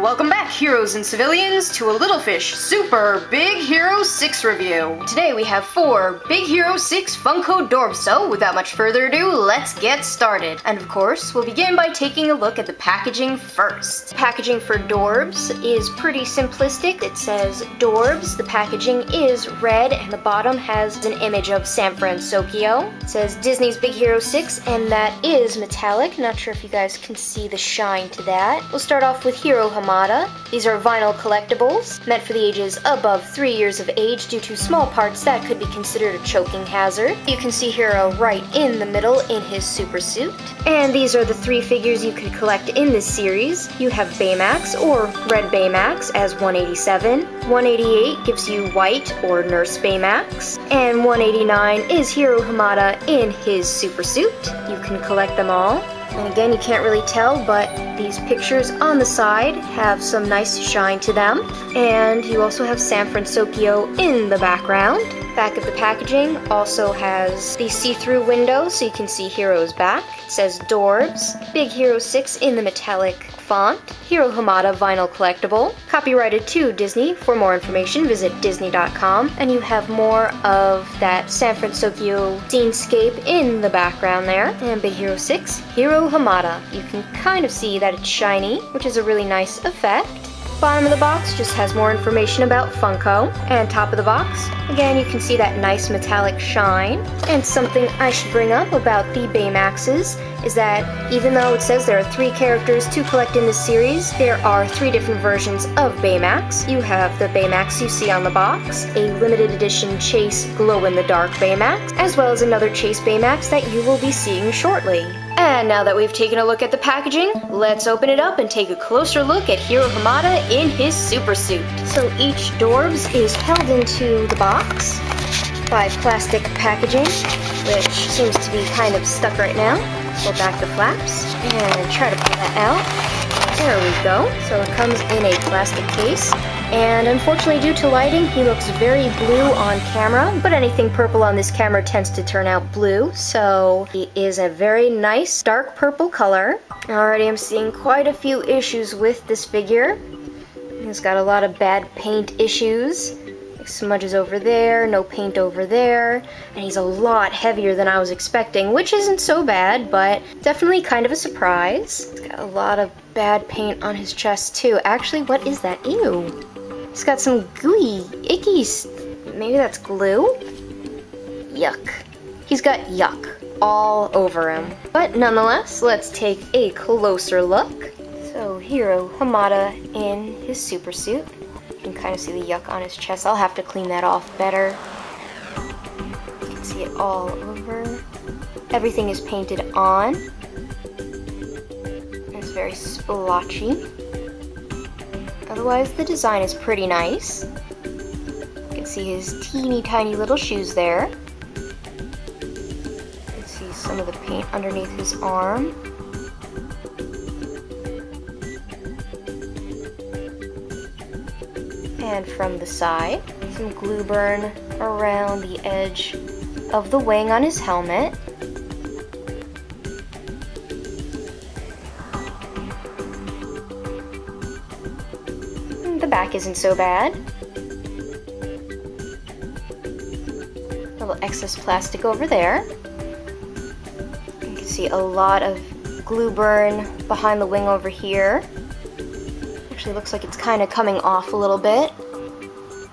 welcome back, heroes and civilians, to a Little Fish Super Big Hero 6 review. Today we have 4 Big Hero 6 Funko Dorbz, so without much further ado, let's get started. And of course, we'll begin by taking a look at the packaging first. Packaging for Dorbz is pretty simplistic. It says Dorbz, the packaging is red, and the bottom has an image of San Francisco. It says Disney's Big Hero 6, and that is metallic. Not sure if you guys can see the shine to that. We'll start off with Hiro Hamada. These are vinyl collectibles, meant for the ages above 3 years of age due to small parts that could be considered a choking hazard. You can see Hiro right in the middle in his super suit. And these are the 3 figures you could collect in this series. You have Baymax, or Red Baymax, as 187. 188 gives you White, or Nurse Baymax. And 189 is Hiro Hamada in his super suit. You can collect them all. And again, you can't really tell, but these pictures on the side have some nice shine to them. And you also have San Francisco in the background. Back of the packaging also has the see-through window, so you can see Hiro's back. It says Dorbz, Big Hero 6 in the metallic font, Hiro Hamada vinyl collectible, copyrighted to Disney. For more information, visit Disney.com, and you have more of that San Francisco scenescape in the background there. And Big Hero 6, Hiro Hamada. You can kind of see that it's shiny, which is a really nice effect. Bottom of the box just has more information about Funko, and top of the box, again, you can see that nice metallic shine. And something I should bring up about the Baymaxes is that even though it says there are 3 characters to collect in this series, there are 3 different versions of Baymax. You have the Baymax you see on the box, a limited edition Chase glow-in-the-dark Baymax, as well as another Chase Baymax that you will be seeing shortly. And now that we've taken a look at the packaging, let's open it up and take a closer look at Hiro Hamada in his super suit. So each Dorbz is held into the box by plastic packaging, which seems to be kind of stuck right now. Pull back the flaps and try to pull that out. There we go. So it comes in a plastic case. And unfortunately, due to lighting, he looks very blue on camera, but anything purple on this camera tends to turn out blue, so he is a very nice dark purple color. Already I'm seeing quite a few issues with this figure. He's got a lot of bad paint issues. Smudges over there, no paint over there, and he's a lot heavier than I was expecting, which isn't so bad, but definitely kind of a surprise. He's got a lot of bad paint on his chest too. Actually, what is that? Ew. He's got some gooey, icky, maybe that's glue? Yuck. He's got yuck all over him. But nonetheless, let's take a closer look. So Hiro Hamada in his super suit. You can kind of see the yuck on his chest. I'll have to clean that off better. You can see it all over. Everything is painted on. It's very splotchy. Otherwise, the design is pretty nice. You can see his teeny tiny little shoes there. You can see some of the paint underneath his arm. And from the side, some glue burn around the edge of the wing on his helmet. The back isn't so bad. A little excess plastic over there. You can see a lot of glue burn behind the wing over here. Actually looks like it's kind of coming off a little bit.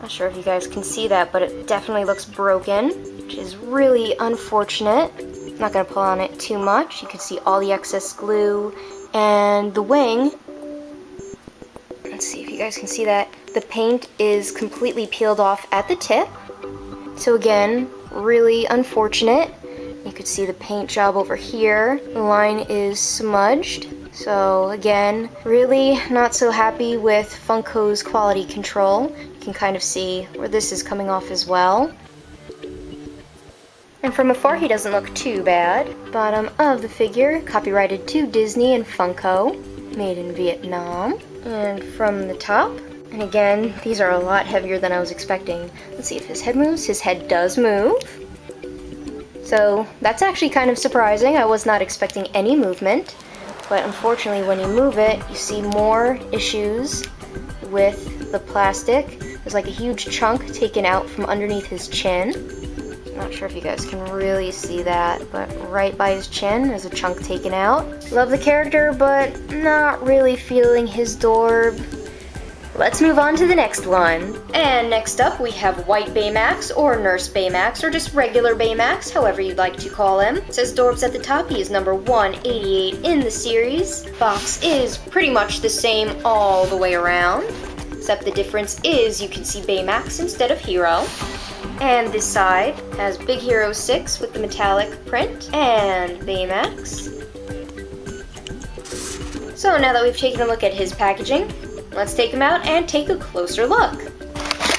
Not sure if you guys can see that, but it definitely looks broken, which is really unfortunate. I'm not going to pull on it too much. You can see all the excess glue, and the wing, let's see if you guys can see that, the paint is completely peeled off at the tip. So again, really unfortunate. You could see the paint job over here. The line is smudged. So again, really not so happy with Funko's quality control. You can kind of see where this is coming off as well. And from afar, he doesn't look too bad. Bottom of the figure, copyrighted to Disney and Funko, made in Vietnam. And from the top, and again, these are a lot heavier than I was expecting. Let's see if his head moves. His head does move. So that's actually kind of surprising. I was not expecting any movement. but unfortunately when you move it, you see more issues with the plastic. There's like a huge chunk taken out from underneath his chin. I'm not sure if you guys can really see that, but right by his chin there's a chunk taken out. Love the character, but not really feeling his Dorb. Let's move on to the next one. And next up we have White Baymax, or Nurse Baymax, or just regular Baymax, however you'd like to call him. It says Dorbz at the top. He is number 188 in the series. Box is pretty much the same all the way around, except the difference is you can see Baymax instead of Hiro. And this side has Big Hero 6 with the metallic print, and Baymax. So now that we've taken a look at his packaging, let's take him out and take a closer look.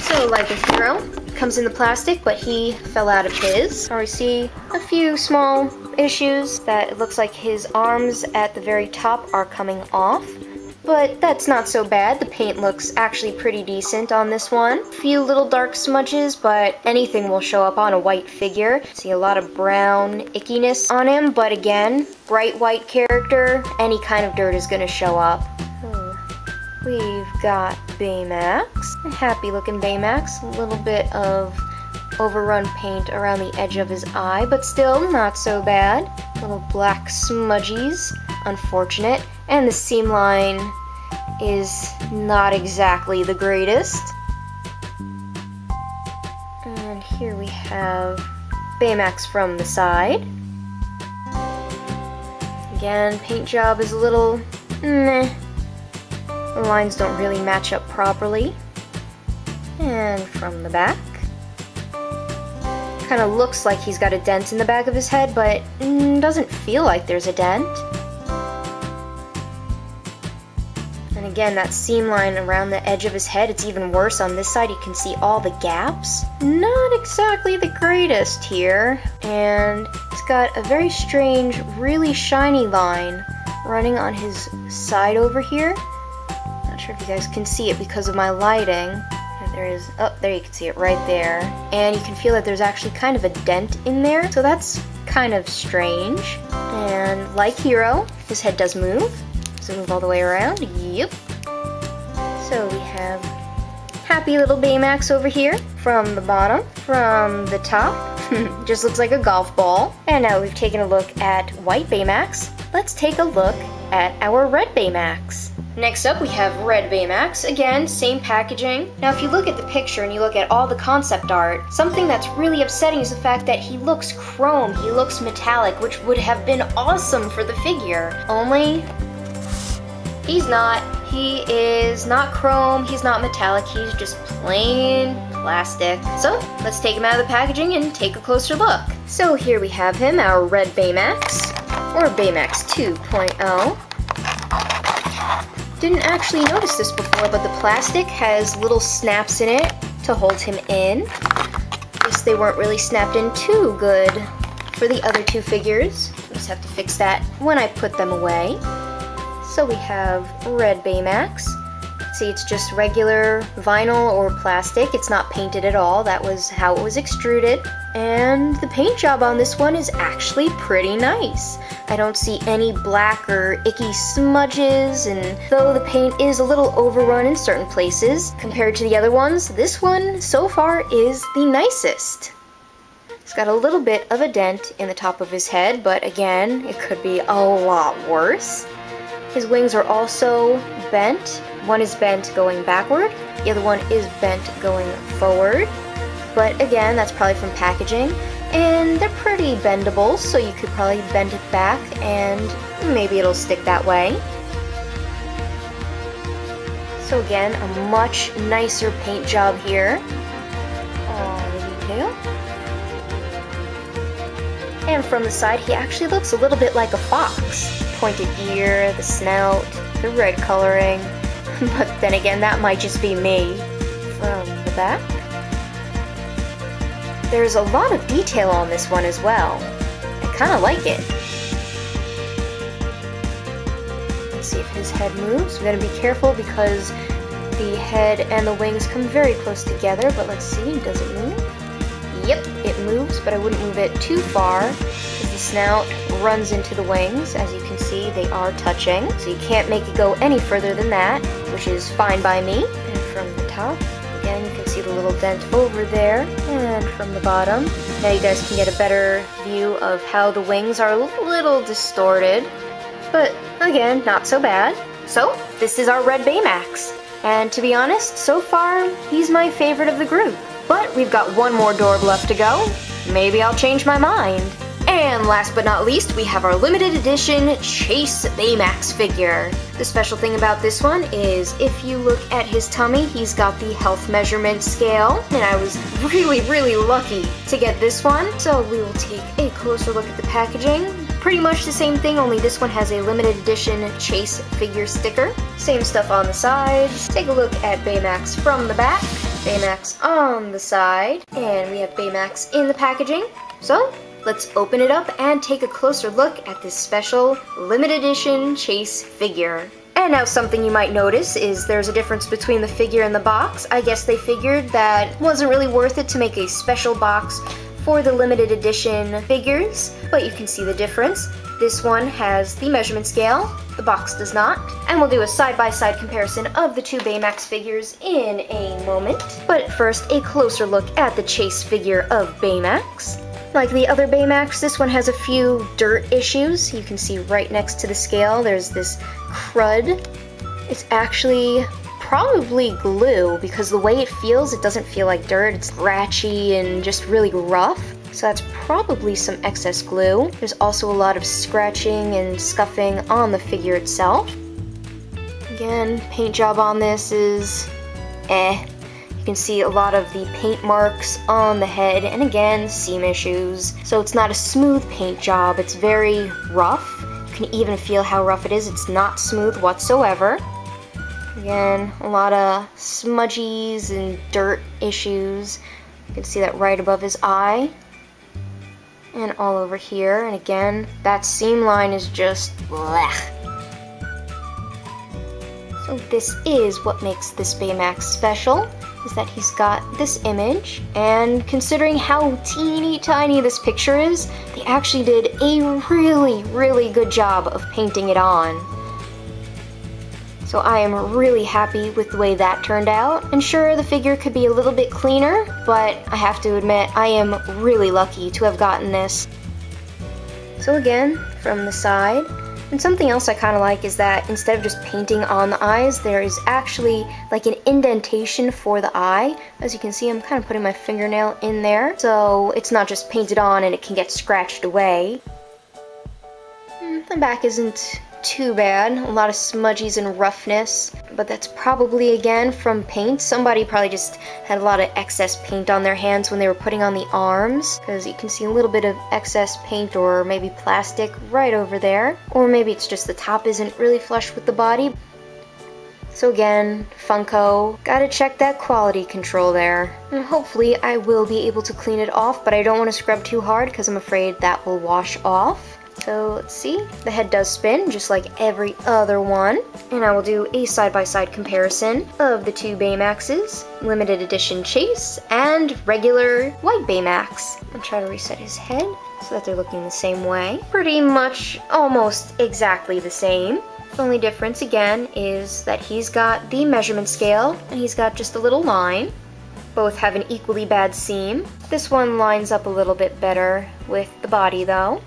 So like a Hiro, comes in the plastic, but he fell out of his. Now we see a few small issues that it looks like his arms at the very top are coming off. But that's not so bad. The paint looks actually pretty decent on this one. A few little dark smudges, but anything will show up on a white figure. See a lot of brown ickiness on him, but again, bright white character, any kind of dirt is gonna show up. We've got Baymax, a happy looking Baymax, a little bit of overrun paint around the edge of his eye, but still not so bad. Little black smudgies, unfortunate, and the seam line is not exactly the greatest. And here we have Baymax from the side. Again, paint job is a little meh. The lines don't really match up properly. And from the back. Kind of looks like he's got a dent in the back of his head, but doesn't feel like there's a dent. And again, that seam line around the edge of his head, it's even worse on this side. You can see all the gaps. Not exactly the greatest here. And he's got a very strange, really shiny line running on his side over here. Not sure if you guys can see it because of my lighting. There is, oh, there you can see it right there. And you can feel that there's actually kind of a dent in there, so that's kind of strange. And like Hiro, his head does move. Does it move all the way around? Yep. So we have happy little Baymax over here. From the bottom, from the top, just looks like a golf ball. And now we've taken a look at White Baymax. Let's take a look at our Red Baymax. Next up we have Red Baymax. Again, same packaging. Now if you look at the picture and you look at all the concept art, something that's really upsetting is the fact that he looks chrome, he looks metallic, which would have been awesome for the figure. Only, he's not. He is not chrome, he's not metallic, he's just plain plastic. So let's take him out of the packaging and take a closer look. So here we have him, our Red Baymax, or Baymax 2.0. Didn't actually notice this before, but the plastic has little snaps in it to hold him in. At least they weren't really snapped in too good for the other two figures. We'll just have to fix that when I put them away. So we have Red Baymax. See, it's just regular vinyl or plastic. It's not painted at all. That was how it was extruded. And the paint job on this one is actually pretty nice. I don't see any black or icky smudges, and though the paint is a little overrun in certain places compared to the other ones, this one so far is the nicest. It's got a little bit of a dent in the top of his head, but again, it could be a lot worse. His wings are also bent. One is bent going backward, the other one is bent going forward. But again, that's probably from packaging. And they're pretty bendable, so you could probably bend it back and maybe it'll stick that way. So again, a much nicer paint job here. All the detail. And from the side, he actually looks a little bit like a fox. Pointed ear, the snout, the red coloring. But then again, that might just be me. From the back, there's a lot of detail on this one as well. I kind of like it. Let's see if his head moves. We gotta be careful because the head and the wings come very close together, but let's see, does it move? Yep, it moves, but I wouldn't move it too far because the snout runs into the wings. As you can see, they are touching, so you can't make it go any further than that, which is fine by me. And from the top, again, you can see the little dent over there, and from the bottom. Now you guys can get a better view of how the wings are a little distorted, but again, not so bad. So, this is our red Baymax. And to be honest, so far, he's my favorite of the group. But we've got one more Dorb left to go. Maybe I'll change my mind. And last but not least, we have our limited edition Chase Baymax figure. The special thing about this one is if you look at his tummy, he's got the health measurement scale. And I was really lucky to get this one. So we will take a closer look at the packaging. Pretty much the same thing, only this one has a limited edition Chase figure sticker. Same stuff on the side. Take a look at Baymax from the back. Baymax on the side. And we have Baymax in the packaging. So, let's open it up and take a closer look at this special limited edition Chase figure. And now something you might notice is there's a difference between the figure and the box. I guess they figured that it wasn't really worth it to make a special box for the limited edition figures, but you can see the difference. This one has the measurement scale, the box does not, and we'll do a side-by-side comparison of the two Baymax figures in a moment. But first, a closer look at the Chase figure of Baymax. Like the other Baymax, this one has a few dirt issues. You can see right next to the scale, there's this crud. It's actually probably glue, because the way it feels, it doesn't feel like dirt. It's scratchy and just really rough. So that's probably some excess glue. There's also a lot of scratching and scuffing on the figure itself. Again, paint job on this is You can see a lot of the paint marks on the head, and again, seam issues. So it's not a smooth paint job, it's very rough. You can even feel how rough it is. It's not smooth whatsoever. Again, a lot of smudgies and dirt issues. You can see that right above his eye. And all over here. And again, that seam line is just blech. So this is what makes this Baymax special, is that he's got this image. And considering how teeny tiny this picture is, they actually did a really good job of painting it on. So I am really happy with the way that turned out. And sure, the figure could be a little bit cleaner, but I have to admit, I am really lucky to have gotten this. So again, from the side. And something else I kind of like is that instead of just painting on the eyes, there is actually like an indentation for the eye. As you can see, I'm kind of putting my fingernail in there. So it's not just painted on and it can get scratched away. The back isn't too bad. A lot of smudgies and roughness, but that's probably again from paint. Somebody probably just had a lot of excess paint on their hands when they were putting on the arms, because you can see a little bit of excess paint or maybe plastic right over there, or maybe it's just the top isn't really flush with the body. So again, Funko, gotta check that quality control there. And hopefully I will be able to clean it off, but I don't want to scrub too hard because I'm afraid that will wash off. So let's see, the head does spin just like every other one. And I will do a side-by-side comparison of the two Baymaxes, limited edition Chase and regular white Baymax. I'll try to reset his head so that they're looking the same way. Pretty much almost exactly the same. The only difference again is that he's got the measurement scale and he's got just a little line. Both have an equally bad seam. This one lines up a little bit better with the body though.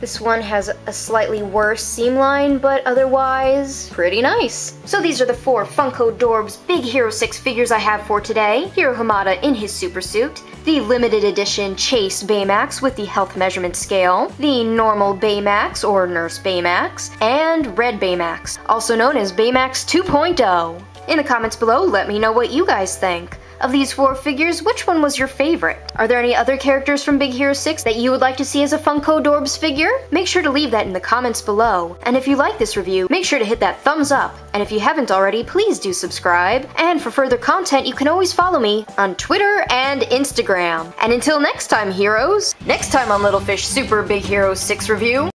This one has a slightly worse seam line, but otherwise, pretty nice. So these are the 4 Funko Dorbz Big Hero 6 figures I have for today. Hiro Hamada in his super suit, the limited edition Chase Baymax with the health measurement scale, the normal Baymax or Nurse Baymax, and Red Baymax, also known as Baymax 2.0. In the comments below, let me know what you guys think. Of these 4 figures, which one was your favorite? Are there any other characters from Big Hero 6 that you would like to see as a Funko Dorbz figure? Make sure to leave that in the comments below. And if you like this review, make sure to hit that thumbs up. And if you haven't already, please do subscribe. And for further content, you can always follow me on Twitter and Instagram. And until next time, heroes, next time on Little Fish Super Big Hero 6 Review,